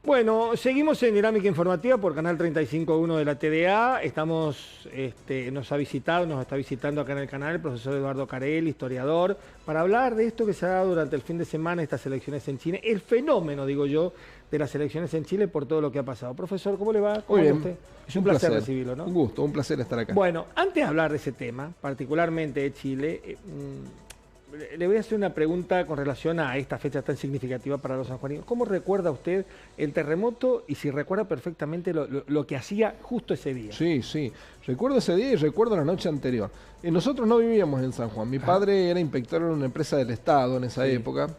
Bueno, seguimos en Dinámica Informativa por Canal 35.1 de la TDA. Nos está visitando acá en el canal el profesor Eduardo Carel, historiador, para hablar de esto que se ha dado durante el fin de semana, estas elecciones en Chile, el fenómeno, digo yo, de las elecciones en Chile por todo lo que ha pasado. Profesor, ¿cómo le va? ¿Cómo Muy bien. usted? Es un placer recibirlo, ¿no? Un gusto, un placer estar acá. Bueno, antes de hablar de ese tema, particularmente de Chile, le voy a hacer una pregunta con relación a esta fecha tan significativa para los sanjuaninos. ¿Cómo recuerda usted el terremoto y si recuerda perfectamente lo que hacía justo ese día? Sí. Recuerdo ese día y recuerdo la noche anterior. Nosotros no vivíamos en San Juan. Mi padre era inspector en una empresa del Estado en esa época.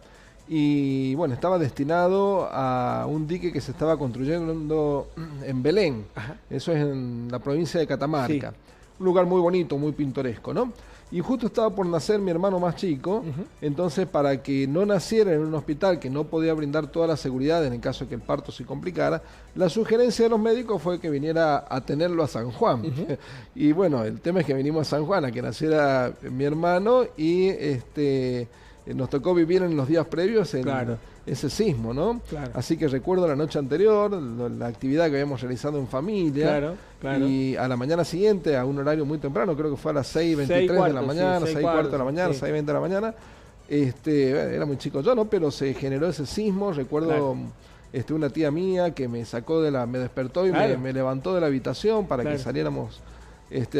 Y bueno, estaba destinado a un dique que se estaba construyendo en Belén. Eso es en la provincia de Catamarca. Un lugar muy bonito, muy pintoresco, ¿no? Y justo estaba por nacer mi hermano más chico, entonces para que no naciera en un hospital que no podía brindar toda la seguridad en el caso de que el parto se complicara, la sugerencia de los médicos fue que viniera a tenerlo a San Juan. Y bueno, el tema es que vinimos a San Juan a que naciera mi hermano y nos tocó vivir en los días previos ese sismo, ¿no? Así que recuerdo la noche anterior, la actividad que habíamos realizado en familia, y a la mañana siguiente, a un horario muy temprano, creo que fue a las 6:23 de la mañana, 6:15 de la mañana, 6:20 de la mañana, era muy chico yo, ¿no? Pero se generó ese sismo, recuerdo una tía mía que me sacó me despertó y me levantó de la habitación para que saliéramos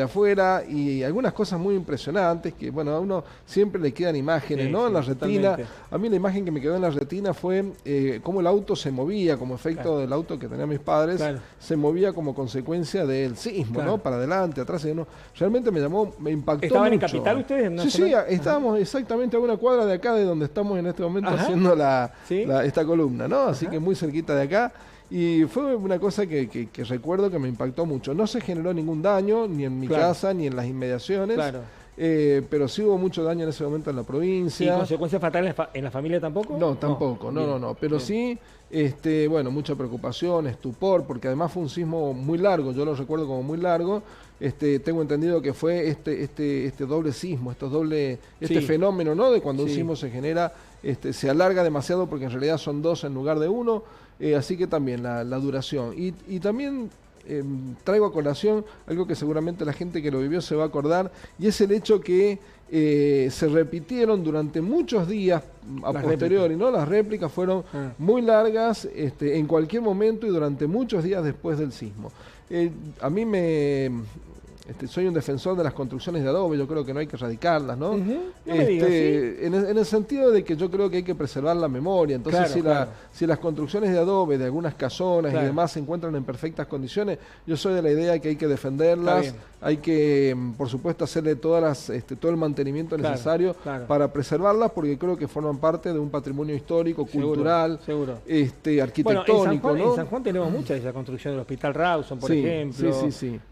afuera, y algunas cosas muy impresionantes que, bueno, a uno siempre le quedan imágenes, ¿no? En la retina. Totalmente. A mí la imagen que me quedó en la retina fue cómo el auto se movía, como efecto del auto que tenían mis padres, se movía como consecuencia del sismo, ¿no? Para adelante, atrás, realmente me impactó ¿Estaban mucho. en Capital ustedes? Sí, estábamos exactamente a una cuadra de acá de donde estamos en este momento haciendo esta columna, ¿no? Así que muy cerquita de acá. Y fue una cosa que recuerdo que me impactó mucho. No se generó ningún daño, ni en mi casa, ni en las inmediaciones, pero sí hubo mucho daño en ese momento en la provincia. ¿Y consecuencias fatales en la familia tampoco? No, tampoco, no. Pero sí, bueno, mucha preocupación, estupor, porque además fue un sismo muy largo, yo lo recuerdo como muy largo. Tengo entendido que fue este doble sismo, este fenómeno, ¿no? De cuando un sismo se genera, se alarga demasiado porque en realidad son dos en lugar de uno. Así que también la duración. Y también traigo a colación algo que seguramente la gente que lo vivió se va a acordar, y es el hecho que se repitieron durante muchos días a posteriori, ¿no? Las réplicas fueron muy largas en cualquier momento y durante muchos días después del sismo. A mí soy un defensor de las construcciones de adobe, yo creo que no hay que erradicarlas, ¿no? En el sentido de que yo creo que hay que preservar la memoria. Entonces, si las construcciones de adobe de algunas casonas y demás se encuentran en perfectas condiciones, yo soy de la idea que hay que defenderlas, hay que, por supuesto, hacerle todo el mantenimiento necesario para preservarlas, porque creo que forman parte de un patrimonio histórico, cultural, arquitectónico. Bueno, en San Juan tenemos mucha de esa construcción del Hospital Rawson, por ejemplo.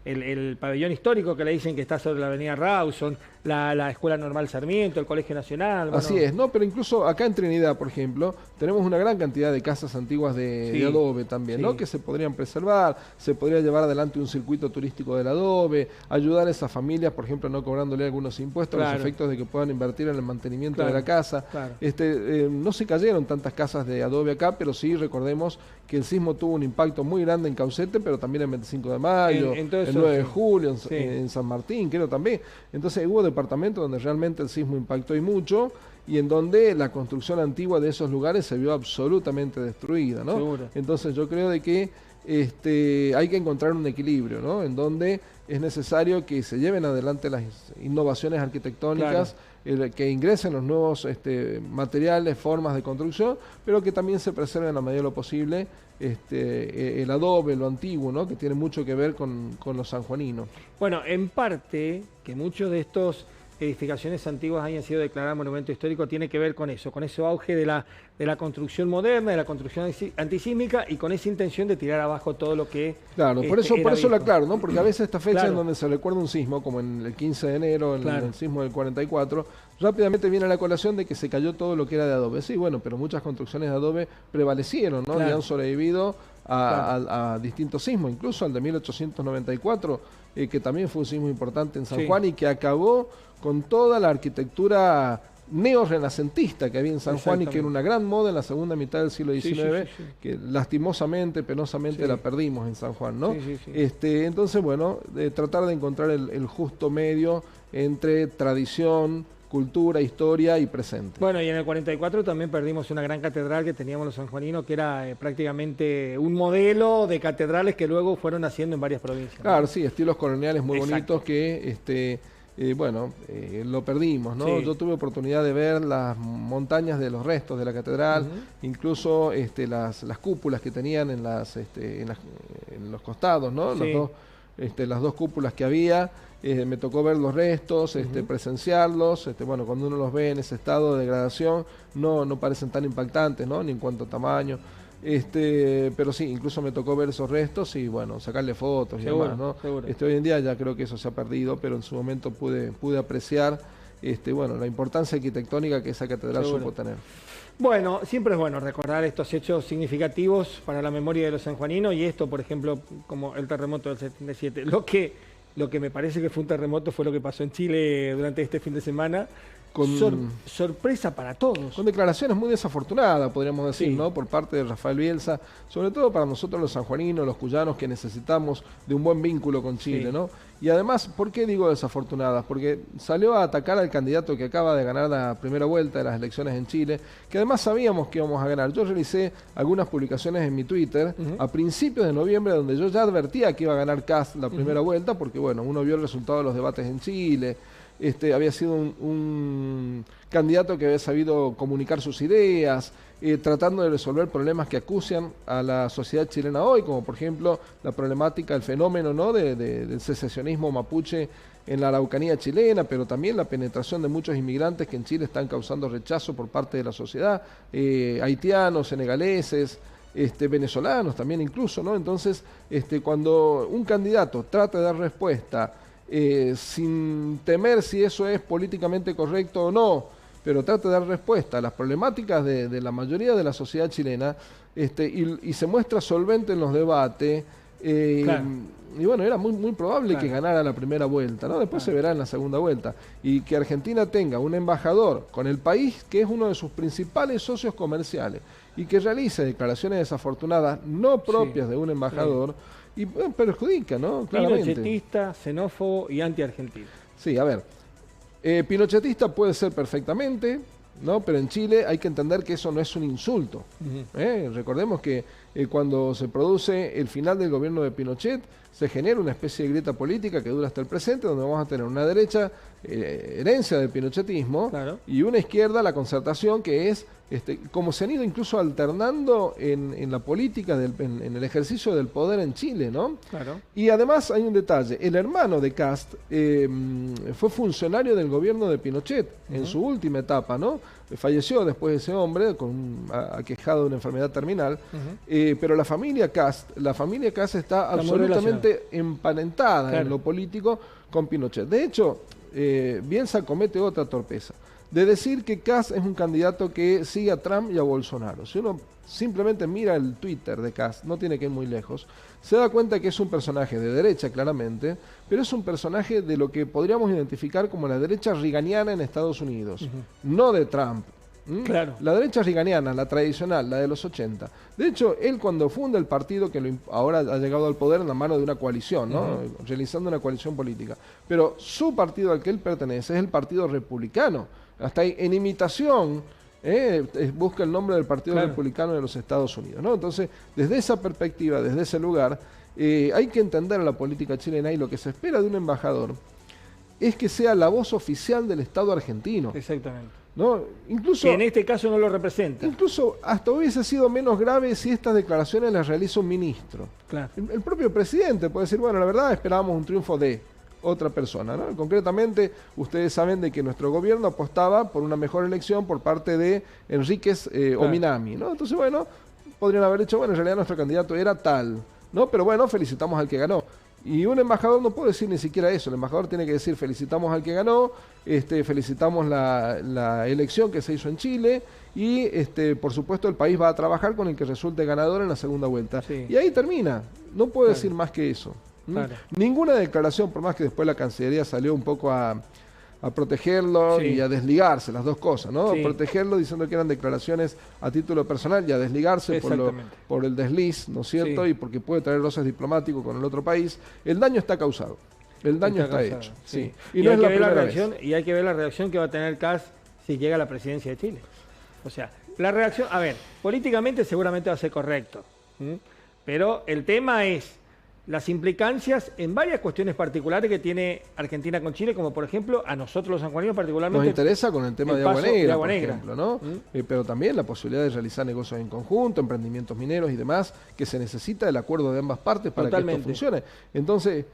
El pabellón histórico que le dicen que está sobre la avenida Rawson, la Escuela Normal Sarmiento, el Colegio Nacional. Bueno. Así es, ¿no? Pero incluso acá en Trinidad, por ejemplo, tenemos una gran cantidad de casas antiguas de adobe también, ¿no? Que se podrían preservar, se podría llevar adelante un circuito turístico del adobe, ayudar a esas familias, por ejemplo, no cobrándole algunos impuestos a los efectos de que puedan invertir en el mantenimiento de la casa. No se cayeron tantas casas de adobe acá, pero sí recordemos que el sismo tuvo un impacto muy grande en Caucete, pero también en 25 de mayo, el 9 de julio, en San Martín, creo también. Entonces hubo departamentos donde realmente el sismo impactó y mucho, y en donde la construcción antigua de esos lugares se vio absolutamente destruida, ¿no? Seguro. Entonces yo creo de que hay que encontrar un equilibrio, ¿no? En donde es necesario que se lleven adelante las innovaciones arquitectónicas, que ingresen los nuevos materiales, formas de construcción, pero que también se preserve en la medida de lo posible el adobe, lo antiguo, ¿no? Que tiene mucho que ver con los sanjuaninos. Bueno, en parte, que muchos de estos edificaciones antiguas hayan sido declaradas monumento histórico tiene que ver con eso, con ese auge de la construcción moderna, de la construcción antisísmica, y con esa intención de tirar abajo todo lo que por eso lo aclaro, ¿no? Porque a veces esta fecha en donde se recuerda un sismo, como en el 15 de enero, en el sismo del 44, rápidamente viene a la colación de que se cayó todo lo que era de adobe. Sí, bueno, pero muchas construcciones de adobe prevalecieron, ¿no? Y han sobrevivido a distintos sismos, incluso al de 1894, que también fue un sismo importante en San Juan y que acabó con toda la arquitectura neorrenacentista que había en San Juan y que era una gran moda en la segunda mitad del siglo XIX, que lastimosamente, penosamente la perdimos en San Juan, ¿no? Entonces, bueno, tratar de encontrar el justo medio entre tradición, cultura, historia y presente. Bueno, y en el 44 también perdimos una gran catedral que teníamos los sanjuaninos, que era prácticamente un modelo de catedrales que luego fueron naciendo en varias provincias. Claro, ¿no? Sí, estilos coloniales muy bonitos que, lo perdimos, ¿no? Yo tuve oportunidad de ver las montañas de los restos de la catedral, incluso las cúpulas que tenían en los costados, ¿no? Las dos cúpulas que había. Me tocó ver los restos, presenciarlos, cuando uno los ve en ese estado de degradación, no parecen tan impactantes, ¿no? Ni en cuanto a tamaño, pero sí, incluso me tocó ver esos restos y bueno, sacarle fotos y demás, ¿no? Hoy en día ya creo que eso se ha perdido, pero en su momento pude apreciar, la importancia arquitectónica que esa catedral supo tener. Bueno, siempre es bueno recordar estos hechos significativos para la memoria de los sanjuaninos y esto, por ejemplo, como el terremoto del 77. Lo que me parece que fue un terremoto fue lo que pasó en Chile durante este fin de semana. Sorpresa para todos. Con declaraciones muy desafortunadas, podríamos decir, ¿no? Por parte de Rafael Bielsa, sobre todo para nosotros los sanjuaninos, los cuyanos, que necesitamos de un buen vínculo con Chile, ¿no? Y además, ¿por qué digo desafortunadas? Porque salió a atacar al candidato que acaba de ganar la primera vuelta de las elecciones en Chile, que además sabíamos que íbamos a ganar. Yo realicé algunas publicaciones en mi Twitter a principios de noviembre, donde yo ya advertía que iba a ganar Kast la primera vuelta, porque bueno, uno vio el resultado de los debates en Chile. Había sido un candidato que había sabido comunicar sus ideas, tratando de resolver problemas que acucian a la sociedad chilena hoy, como por ejemplo la problemática, el fenómeno, ¿no? del secesionismo mapuche en la Araucanía chilena, pero también la penetración de muchos inmigrantes que en Chile están causando rechazo por parte de la sociedad, haitianos, senegaleses, venezolanos también incluso, ¿no? Entonces, cuando un candidato trata de dar respuesta sin temer si eso es políticamente correcto o no, pero trata de dar respuesta a las problemáticas de la mayoría de la sociedad chilena, y se muestra solvente en los debates, y bueno, era muy probable que ganara la primera vuelta, ¿no? Después se verá en la segunda vuelta, y que Argentina tenga un embajador con el país que es uno de sus principales socios comerciales y que realice declaraciones desafortunadas no propias de un embajador, y perjudica, ¿no? Claramente. Pinochetista, xenófobo y anti-argentino. Sí, a ver, pinochetista puede ser perfectamente, ¿no? Pero en Chile hay que entender que eso no es un insulto. Recordemos que cuando se produce el final del gobierno de Pinochet, se genera una especie de grieta política que dura hasta el presente, donde vamos a tener una derecha, herencia del pinochetismo, y una izquierda, la Concertación, que es como se han ido incluso alternando en la política, en el ejercicio del poder en Chile, ¿no? Y además hay un detalle, el hermano de Kast fue funcionario del gobierno de Pinochet en su última etapa, ¿no? Falleció después ese hombre, aquejado de una enfermedad terminal, pero la familia Kast está absolutamente emparentada en lo político con Pinochet. De hecho, Bielsa comete otra torpeza, de decir que Kast es un candidato que sigue a Trump y a Bolsonaro. Si uno simplemente mira el Twitter de Kast, no tiene que ir muy lejos, se da cuenta que es un personaje de derecha, claramente, pero es un personaje de lo que podríamos identificar como la derecha reaganiana en Estados Unidos, no de Trump. La derecha reaganiana, la tradicional, la de los 80. De hecho, él cuando funda el partido, que ahora ha llegado al poder en la mano de una coalición, ¿no? Realizando una coalición política, pero su partido al que él pertenece es el Partido Republicano. Hasta ahí, en imitación, busca el nombre del Partido Republicano de los Estados Unidos, ¿no? Entonces, desde esa perspectiva, desde ese lugar, hay que entender a la política chilena, y lo que se espera de un embajador es que sea la voz oficial del Estado argentino. Exactamente. ¿No? Incluso, que en este caso no lo representa. Incluso hasta hubiese sido menos grave si estas declaraciones las realiza un ministro. El propio presidente puede decir, bueno, la verdad esperábamos un triunfo de otra persona, ¿no? Concretamente, ustedes saben de que nuestro gobierno apostaba por una mejor elección por parte de Enríquez Ominami, ¿no? Entonces, bueno, podrían haber dicho, bueno, en realidad nuestro candidato era tal, ¿no? Pero bueno, felicitamos al que ganó. Y un embajador no puede decir ni siquiera eso. El embajador tiene que decir, felicitamos al que ganó, felicitamos la elección que se hizo en Chile, y por supuesto el país va a trabajar con el que resulte ganador en la segunda vuelta. Y ahí termina. No puede decir más que eso. Ninguna declaración, por más que después la Cancillería salió un poco a a protegerlo Sí. y a desligarse, las dos cosas, ¿no? Sí. Protegerlo diciendo que eran declaraciones a título personal y a desligarse Exactamente. por el desliz, ¿no es cierto? Sí. Y porque puede traer roces diplomáticos con el otro país. El daño está causado. El daño está causado, hecho. sí. Sí. Y no hay es que la ver la primera reacción, vez. y hay que ver la reacción que va a tener Kast si llega a la presidencia de Chile. O sea, la reacción, a ver, políticamente seguramente va a ser correcto, ¿m? Pero el tema es las implicancias en varias cuestiones particulares que tiene Argentina con Chile, como por ejemplo a nosotros los sanjuaninos particularmente. Nos interesa con el tema el de Agua paso de Negra, Agua por Negra. ejemplo, ¿no? Pero también la posibilidad de realizar negocios en conjunto, emprendimientos mineros y demás, que se necesita el acuerdo de ambas partes para que esto funcione. Entonces,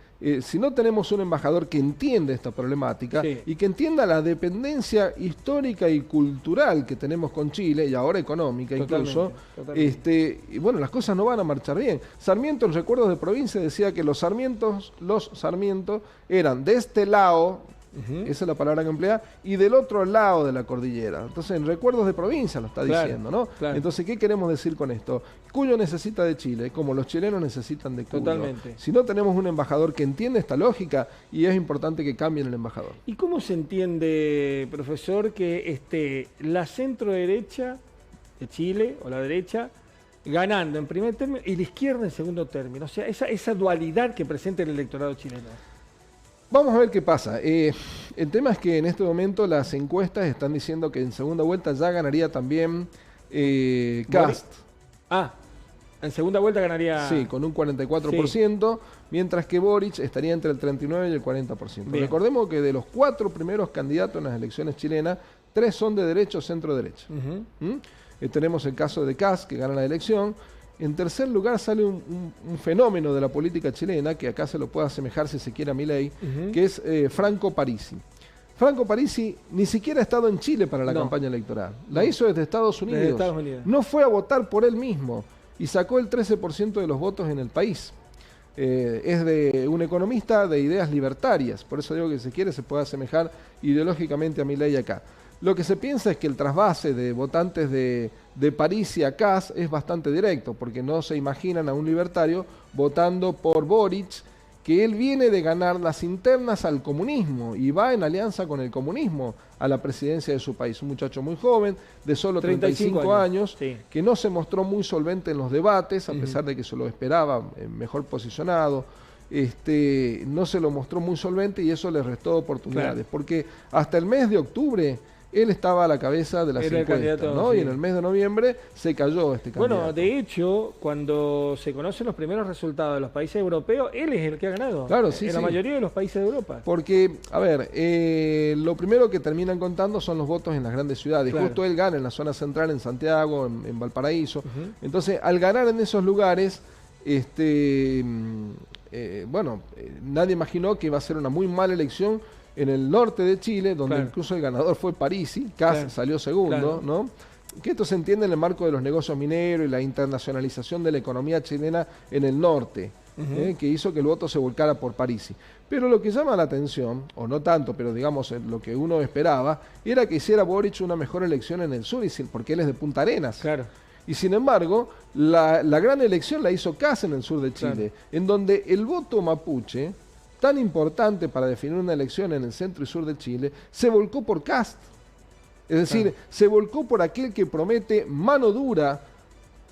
si no tenemos un embajador que entienda esta problemática Sí. y que entienda la dependencia histórica y cultural que tenemos con Chile, y ahora económica incluso, Totalmente. y bueno, las cosas no van a marchar bien. Sarmiento, en Recuerdos de Provincia, decía que los Sarmientos eran de este lado, esa es la palabra que emplea, y del otro lado de la cordillera. Entonces, en Recuerdos de Provincia lo está diciendo, ¿no? Claro. Entonces, ¿qué queremos decir con esto? Cuyo necesita de Chile, como los chilenos necesitan de Cuyo. Totalmente. Si no tenemos un embajador que entiende esta lógica, y es importante que cambien el embajador. ¿Y cómo se entiende, profesor, que la centro derecha de Chile o la derecha ganando en primer término y la izquierda en segundo término? O sea, esa dualidad que presenta el electorado chileno. Vamos a ver qué pasa. El tema es que en este momento las encuestas están diciendo que en segunda vuelta ya ganaría también Kast. En segunda vuelta ganaría... Sí, con un 44%, mientras que Boric estaría entre el 39 y el 40%. Bien. Recordemos que de los 4 primeros candidatos en las elecciones chilenas, 3 son de derecha o centro-derecha. Ujú. Tenemos el caso de Kast, que gana la elección. En tercer lugar sale un fenómeno de la política chilena, que acá se lo puede asemejar si se quiere a Milei, que es Franco Parisi. Franco Parisi ni siquiera ha estado en Chile para la campaña electoral. La hizo desde Estados Unidos. Desde Estados Unidos. No fue a votar por él mismo y sacó el 13% de los votos en el país. Es de un economista de ideas libertarias, por eso digo que si quiere se puede asemejar ideológicamente a Milei acá. Lo que se piensa es que el trasvase de votantes de Parisi a Kast es bastante directo, porque no se imaginan a un libertario votando por Boric, que él viene de ganar las internas al comunismo y va en alianza con el comunismo a la presidencia de su país. Un muchacho muy joven, de solo 35 años, sí. que no se mostró muy solvente en los debates, a pesar de que se lo esperaba mejor posicionado. No se lo mostró muy solvente y eso le restó oportunidades, Claro. porque hasta el mes de octubre él estaba a la cabeza de las Era el encuestas, candidato, ¿no? sí. Y en el mes de noviembre se cayó este candidato. Bueno, de hecho, cuando se conocen los primeros resultados de los países europeos, él es el que ha ganado. Claro, sí, en la sí. mayoría de los países de Europa. Porque, a ver, lo primero que terminan contando son los votos en las grandes ciudades. Claro. Justo él gana en la zona central, en Santiago, en Valparaíso. Entonces, al ganar en esos lugares, nadie imaginó que iba a ser una muy mala elección en el norte de Chile, donde Claro. incluso el ganador fue Parisi, Kast Claro. salió segundo, Claro. ¿no? Que esto se entiende en el marco de los negocios mineros y la internacionalización de la economía chilena en el norte, que hizo que el voto se volcara por Parisi. Pero lo que llama la atención, o no tanto, pero digamos lo que uno esperaba, era que hiciera Boric una mejor elección en el sur, porque él es de Punta Arenas. Claro. Y sin embargo, la gran elección la hizo Kast en el sur de Chile, Claro. en donde el voto mapuche, tan importante para definir una elección en el centro y sur de Chile, se volcó por Kast. Es decir, se volcó por aquel que promete mano dura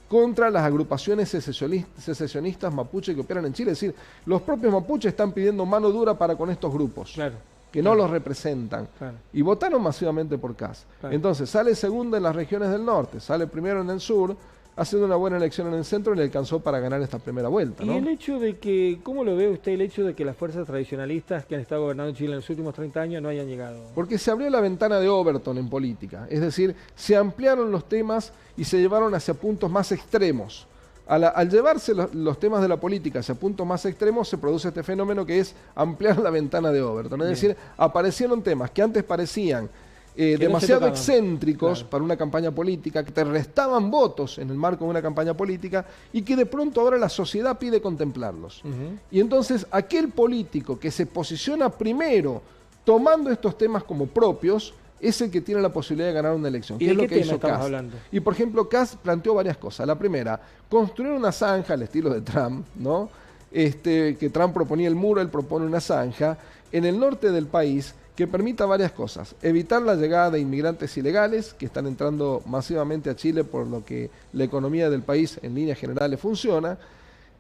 contra las agrupaciones secesionistas mapuche que operan en Chile. Es decir, los propios mapuches están pidiendo mano dura para con estos grupos, Claro. que no los representan. Claro. Y votaron masivamente por Kast. Claro. Entonces sale segundo en las regiones del norte, sale primero en el sur, haciendo una buena elección en el centro y le alcanzó para ganar esta primera vuelta, Y ¿no? el hecho de que, ¿cómo lo ve usted el hecho de que las fuerzas tradicionalistas que han estado gobernando Chile en los últimos 30 años no hayan llegado? Porque se abrió la ventana de Overton en política, es decir, se ampliaron los temas y se llevaron hacia puntos más extremos. Al llevarse los temas de la política hacia puntos más extremos, se produce este fenómeno que es ampliar la ventana de Overton. Es decir, aparecieron temas que antes parecían demasiado tocaban. excéntricos Claro. para una campaña política, que te restaban votos en el marco de una campaña política y que de pronto ahora la sociedad pide contemplarlos. Y entonces aquel político que se posiciona primero tomando estos temas como propios es el que tiene la posibilidad de ganar una elección. ¿Y que de es lo qué que tema hizo estamos Kast. hablando? Y por ejemplo, Kast planteó varias cosas. La primera, construir una zanja al estilo de Trump, ¿no? Que Trump proponía el muro, él propone una zanja en el norte del país que permita varias cosas. Evitar la llegada de inmigrantes ilegales que están entrando masivamente a Chile, por lo que la economía del país en líneas generales funciona.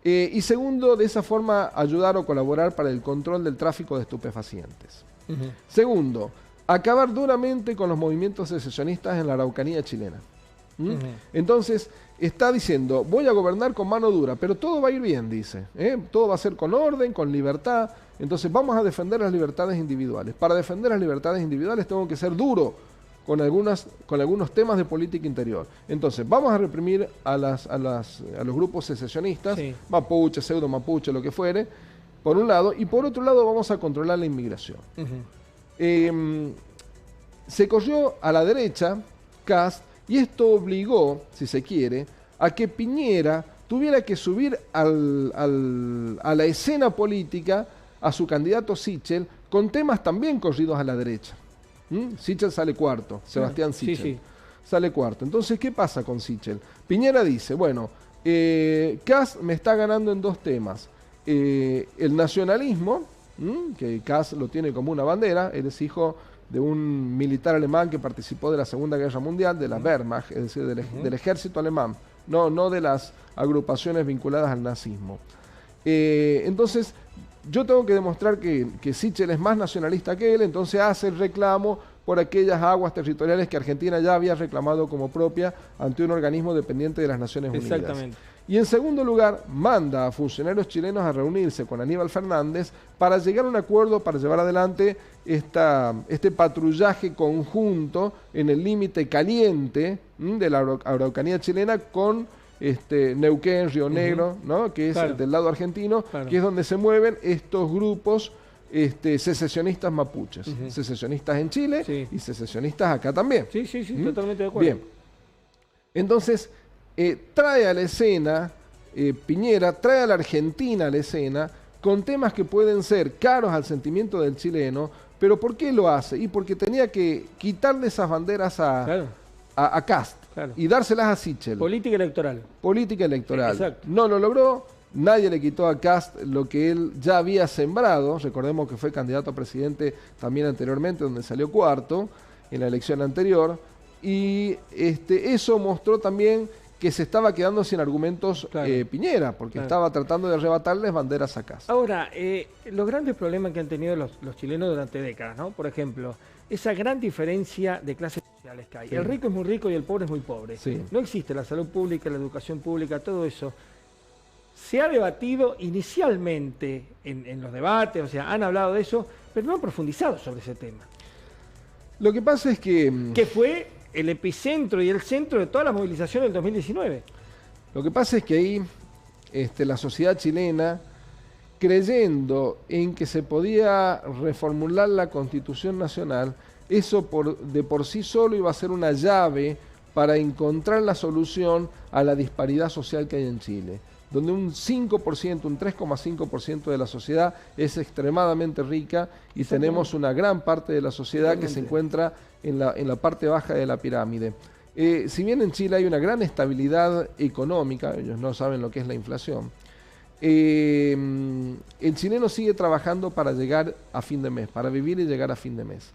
Y segundo, de esa forma ayudar o colaborar para el control del tráfico de estupefacientes. Segundo, acabar duramente con los movimientos secesionistas en la Araucanía chilena. Entonces, está diciendo, voy a gobernar con mano dura, pero todo va a ir bien, dice. Todo va a ser con orden, con libertad. Entonces vamos a defender las libertades individuales. Para defender las libertades individuales tengo que ser duro con algunos temas de política interior. Entonces vamos a reprimir a los grupos secesionistas, sí, mapuche, pseudo mapuche, lo que fuere, por un lado, y por otro lado vamos a controlar la inmigración. Se corrió a la derecha Kast, y esto obligó, si se quiere, a que Piñera tuviera que subir a la escena política a su candidato Sichel con temas también corridos a la derecha. Sichel sale cuarto, Sebastián Sichel. Sí, sí. Sale cuarto. Entonces, ¿qué pasa con Sichel? Piñera dice, bueno, Kast me está ganando en dos temas. El nacionalismo, que Kast lo tiene como una bandera, él es hijo de un militar alemán que participó de la Segunda Guerra Mundial, de la Wehrmacht, es decir, del ejército alemán, no de las agrupaciones vinculadas al nazismo. Entonces, yo tengo que demostrar que Sichel es más nacionalista que él, entonces hace el reclamo por aquellas aguas territoriales que Argentina ya había reclamado como propia ante un organismo dependiente de las Naciones Unidas. Exactamente. Y en segundo lugar, manda a funcionarios chilenos a reunirse con Aníbal Fernández para llegar a un acuerdo para llevar adelante este patrullaje conjunto en el límite caliente de la Araucanía chilena con Neuquén, Río Negro, ¿no? Que es del lado argentino, que es donde se mueven estos grupos secesionistas mapuches, secesionistas en Chile y secesionistas acá también. Sí, totalmente de acuerdo. Bien, entonces trae a la escena, Piñera trae a la Argentina a la escena con temas que pueden ser caros al sentimiento del chileno, pero ¿por qué lo hace? Y porque tenía que quitarle esas banderas a Kast y dárselas a Sichel. Política electoral. Política electoral. Exacto. No lo logró. Nadie le quitó a Kast lo que él ya había sembrado. Recordemos que fue candidato a presidente también anteriormente, donde salió cuarto en la elección anterior. Y eso mostró también que se estaba quedando sin argumentos Piñera, porque estaba tratando de arrebatarles banderas a Kast. Ahora, los grandes problemas que han tenido los chilenos durante décadas, ¿no? Por ejemplo, esa gran diferencia de clases sociales que hay. El rico es muy rico y el pobre es muy pobre. No existe la salud pública, la educación pública, todo eso. Se ha debatido inicialmente en los debates, o sea, han hablado de eso, pero no han profundizado sobre ese tema. Lo que pasa es que fue el epicentro y el centro de todas las movilizaciones del 2019. Lo que pasa es que ahí la sociedad chilena, creyendo en que se podía reformular la Constitución Nacional, eso de por sí solo iba a ser una llave para encontrar la solución a la disparidad social que hay en Chile, donde un 5%, un 3,5% de la sociedad es extremadamente rica y tenemos una gran parte de la sociedad que se encuentra en la parte baja de la pirámide. Si bien en Chile hay una gran estabilidad económica, ellos no saben lo que es la inflación, el chileno sigue trabajando para llegar a fin de mes, para vivir y llegar a fin de mes.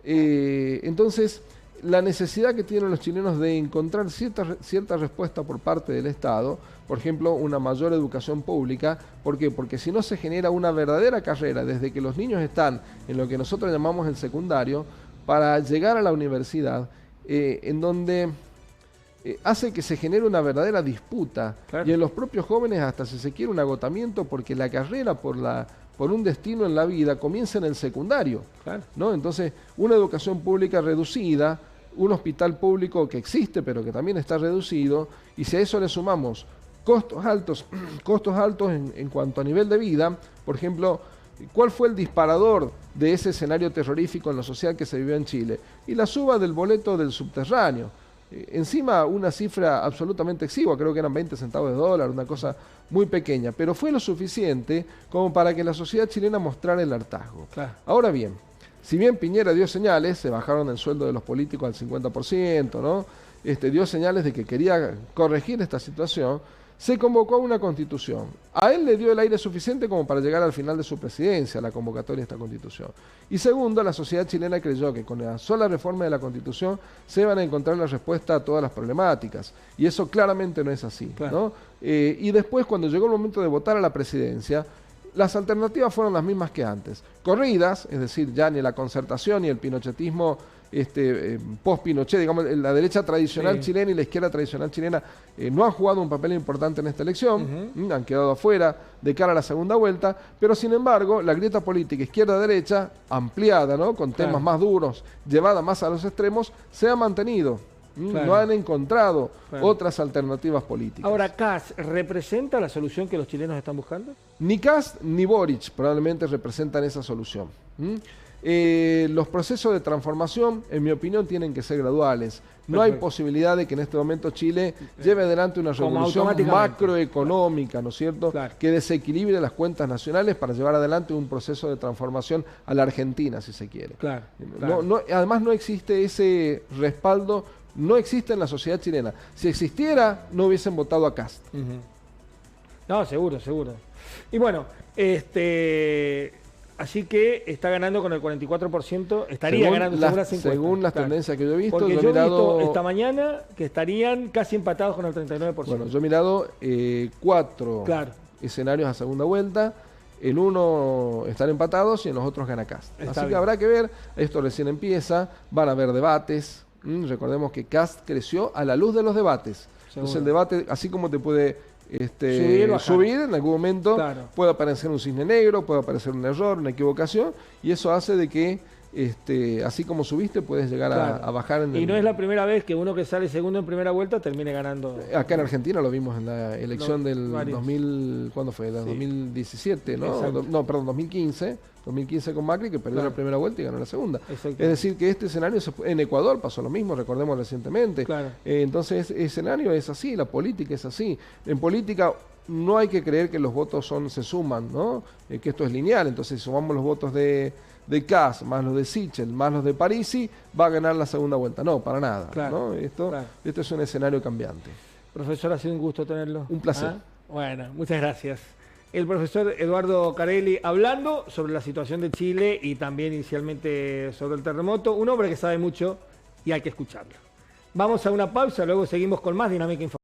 Entonces, la necesidad que tienen los chilenos de encontrar cierta respuesta por parte del Estado, por ejemplo, una mayor educación pública. ¿Por qué? Porque si no se genera una verdadera carrera desde que los niños están en lo que nosotros llamamos el secundario, para llegar a la universidad, en donde hace que se genere una verdadera disputa, y en los propios jóvenes hasta si se quiere un agotamiento, porque la carrera por un destino en la vida comienza en el secundario, ¿no? Entonces, una educación pública reducida, un hospital público que existe pero que también está reducido, y si a eso le sumamos costos altos en cuanto a nivel de vida, por ejemplo, ¿cuál fue el disparador de ese escenario terrorífico en lo social que se vivió en Chile? Y la suba del boleto del subterráneo. Encima una cifra absolutamente exigua, creo que eran 20 centavos de dólar, una cosa muy pequeña, pero fue lo suficiente como para que la sociedad chilena mostrara el hartazgo. Ahora bien, si bien Piñera dio señales, se bajaron el sueldo de los políticos al 50%, ¿no? Dio señales de que quería corregir esta situación, se convocó a una constitución. A él le dio el aire suficiente como para llegar al final de su presidencia, la convocatoria de esta constitución. Y segundo, la sociedad chilena creyó que con la sola reforma de la constitución se iban a encontrar la respuesta a todas las problemáticas. Y eso claramente no es así, claro, ¿no? Y después, cuando llegó el momento de votar a la presidencia, las alternativas fueron las mismas que antes. Corridas, es decir, ya ni la concertación ni el pinochetismo post-Pinochet, digamos, la derecha tradicional chilena y la izquierda tradicional chilena no han jugado un papel importante en esta elección, han quedado afuera de cara a la segunda vuelta, pero sin embargo la grieta política izquierda-derecha, ampliada, ¿no?, con temas más duros, llevada más a los extremos, se ha mantenido. No han encontrado otras alternativas políticas. Ahora, ¿Kast representa la solución que los chilenos están buscando? Ni Kast ni Boric probablemente representan esa solución. Los procesos de transformación, en mi opinión, tienen que ser graduales. No hay posibilidad de que en este momento Chile lleve adelante una revolución macroeconómica, ¿no es cierto?, que desequilibre las cuentas nacionales para llevar adelante un proceso de transformación a la Argentina, si se quiere. Además, no existe ese respaldo, no existe en la sociedad chilena. Si existiera, no hubiesen votado a Kast. No, seguro, seguro. Y bueno, así que está ganando con el 44%, estaría ganando según las tendencias que yo he visto. Porque yo he visto esta mañana que estarían casi empatados con el 39%. Bueno, yo he mirado 4 escenarios a segunda vuelta. En uno están empatados y en los otros gana Kast. Así que habrá que ver, esto recién empieza, van a haber debates. Recordemos que Kast creció a la luz de los debates. Entonces el debate, así como te puede subir en algún momento, puede aparecer un cisne negro, puede aparecer un error, una equivocación, y eso hace de que así como subiste puedes llegar a bajar. Y no es la primera vez que uno que sale segundo en primera vuelta termine ganando. Acá en Argentina lo vimos en la elección del 2000, ¿cuándo fue? 2017, ¿no? No, perdón, 2015 con Macri, que perdió la primera vuelta y ganó la segunda. Es decir, que este escenario, en Ecuador pasó lo mismo, recordemos recientemente. Entonces, el escenario es así, la política es así. En política no hay que creer que los votos se suman, ¿no? Que esto es lineal. Entonces, si sumamos los votos de Kast, más los de Sichel, más los de Parisi, va a ganar la segunda vuelta. No, para nada. ¿No? Esto es un escenario cambiante. Profesor, ha sido un gusto tenerlo. Un placer. Bueno, muchas gracias. El profesor Eduardo Carelli hablando sobre la situación de Chile y también inicialmente sobre el terremoto. Un hombre que sabe mucho y hay que escucharlo. Vamos a una pausa, luego seguimos con más Dinámica Informativa.